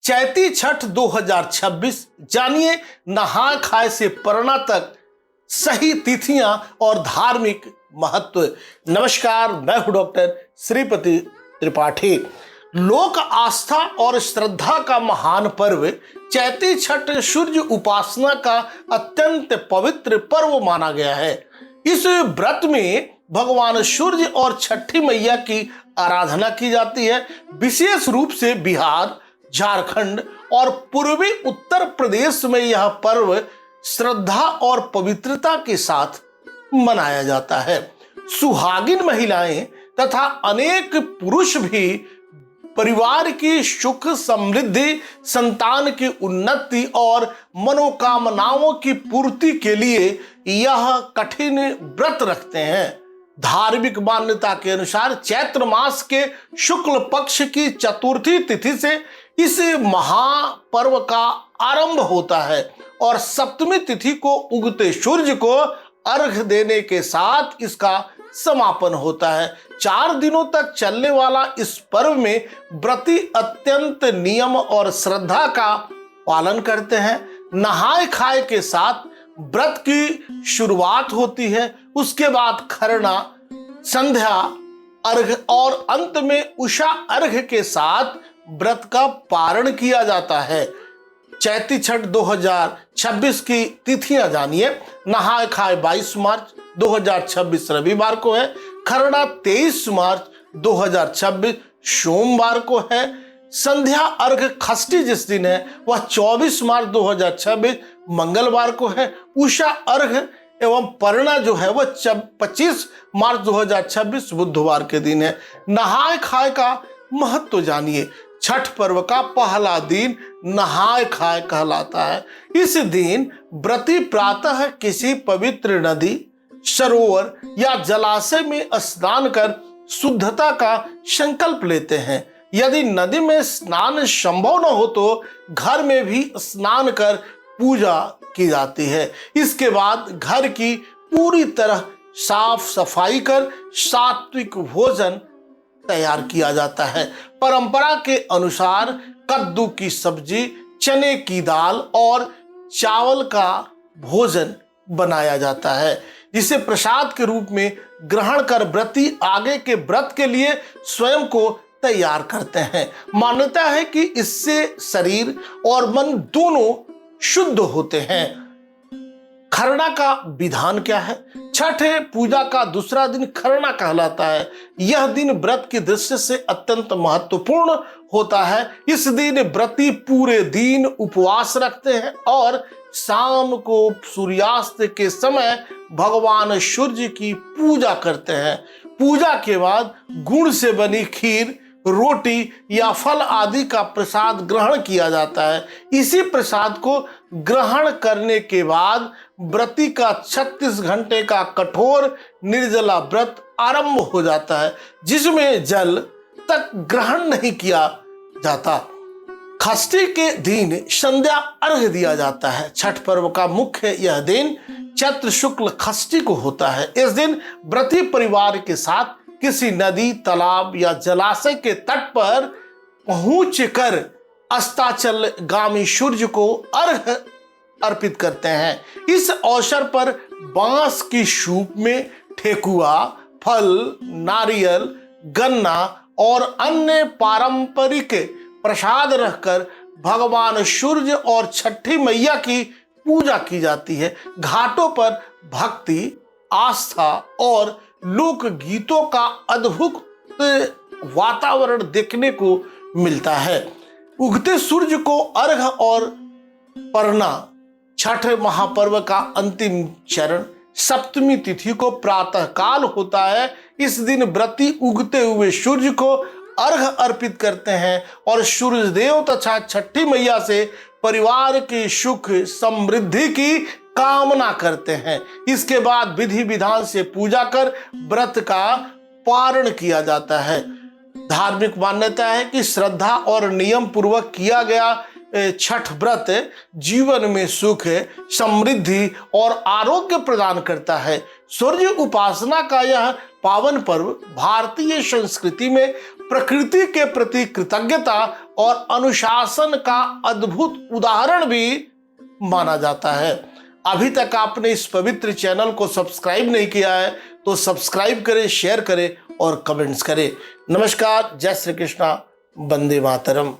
चैती छठ 2026 जानिए नहाय खाए से परना तक सही तिथियां और धार्मिक महत्व। नमस्कार, मैं हूं डॉक्टर श्रीपति त्रिपाठी। लोक आस्था और श्रद्धा का महान पर्व चैती छठ सूर्य उपासना का अत्यंत पवित्र पर्व माना गया है। इस व्रत में भगवान सूर्य और छठी मैया की आराधना की जाती है। विशेष रूप से बिहार, झारखंड और पूर्वी उत्तर प्रदेश में यह पर्व श्रद्धा और पवित्रता के साथ मनाया जाता है। सुहागिन महिलाएं तथा अनेक पुरुष भी परिवार की सुख समृद्धि, संतान की उन्नति और मनोकामनाओं की पूर्ति के लिए यह कठिन व्रत रखते हैं। धार्मिक मान्यता के अनुसार चैत्र मास के शुक्ल पक्ष की चतुर्थी तिथि से इस महापर्व का आरंभ होता है और सप्तमी तिथि को उगते सूर्य को अर्घ देने के साथ इसका समापन होता है। 4 दिनों तक चलने वाला इस पर्व में व्रती अत्यंत नियम और श्रद्धा का पालन करते हैं। नहाए खाए के साथ व्रत की शुरुआत होती है। उसके बाद खरना, संध्या अर्घ और अंत में उषा अर्घ के साथ व्रत का पारण किया जाता है। चैती छठ 2026 की तिथियां जानिए। नहाए खाए 22 मार्च 2026 रविवार को है। खरना 23 मार्च 2026 सोमवार को है। संध्या अर्घ खष्टी जिस दिन है वह 24 मार्च 2026 मंगलवार को है। उषा अर्घ एवं परना जो है वह 25 मार्च 2026 बुधवार के दिन है। नहाए खाए का महत्व जानिए। छठ पर्व का पहला दिन नहाए खाए कहलाता है। इस दिन व्रती प्रातः किसी पवित्र नदी, सरोवर या जलाशय में स्नान कर शुद्धता का संकल्प लेते हैं। यदि नदी में स्नान संभव न हो तो घर में भी स्नान कर पूजा की जाती है। इसके बाद घर की पूरी तरह साफ सफाई कर सात्विक भोजन तैयार किया जाता है। परंपरा के अनुसार कद्दू की सब्जी, चने की दाल और चावल का भोजन बनाया जाता है, जिसे प्रसाद के रूप में ग्रहण कर व्रती आगे के व्रत के लिए स्वयं को तैयार करते हैं। मान्यता है कि इससे शरीर और मन दोनों शुद्ध होते हैं। खरना का विधान क्या है? छठ पूजा का दूसरा दिन खरना कहलाता है। यह दिन व्रत की दृष्टि से अत्यंत महत्वपूर्ण होता है। इस दिन व्रती पूरे दिन उपवास रखते हैं और शाम को सूर्यास्त के समय भगवान सूर्य की पूजा करते हैं। पूजा के बाद गुड़ से बनी खीर, रोटी या फल आदि का प्रसाद ग्रहण किया जाता है। इसी प्रसाद को ग्रहण करने के बाद व्रती का 36 घंटे का कठोर निर्जला व्रत आरंभ हो जाता है, जिसमें जल तक ग्रहण नहीं किया जाता। खष्टी के दिन संध्या अर्घ दिया जाता है। छठ पर्व का मुख्य यह दिन चैत्र शुक्ल खष्टी को होता है। इस दिन व्रती परिवार के साथ किसी नदी, तालाब या जलाशय के तट पर पहुंचकर अस्ताचलगामी सूर्य को अर्घ अर्पित करते हैं। इस अवसर पर बांस की सूप में ठेकुआ, फल, नारियल, गन्ना और अन्य पारंपरिक प्रसाद रखकर भगवान सूर्य और छठी मैया की पूजा की जाती है। घाटों पर भक्ति, आस्था और लोक गीतों का अद्भुत वातावरण देखने को मिलता है। उगते सूर्य को अर्घ और परना छठ महापर्व का अंतिम चरण सप्तमी तिथि को प्रातः काल होता है। इस दिन व्रती उगते हुए सूर्य को अर्घ अर्पित करते हैं और सूर्य देव तथा छठी मैया से परिवार की सुख समृद्धि की कामना करते हैं। इसके बाद विधि विधान से पूजा कर व्रत का पारण किया जाता है। धार्मिक मान्यता है कि श्रद्धा और नियम पूर्वक किया गया छठ व्रत जीवन में सुख, समृद्धि और आरोग्य प्रदान करता है। सूर्य उपासना का यह पावन पर्व भारतीय संस्कृति में प्रकृति के प्रति कृतज्ञता और अनुशासन का अद्भुत उदाहरण भी माना जाता है। अभी तक आपने इस पवित्र चैनल को सब्सक्राइब नहीं किया है तो सब्सक्राइब करें, शेयर करें और कमेंट्स करें। नमस्कार, जय श्री कृष्णा, वंदे मातरम।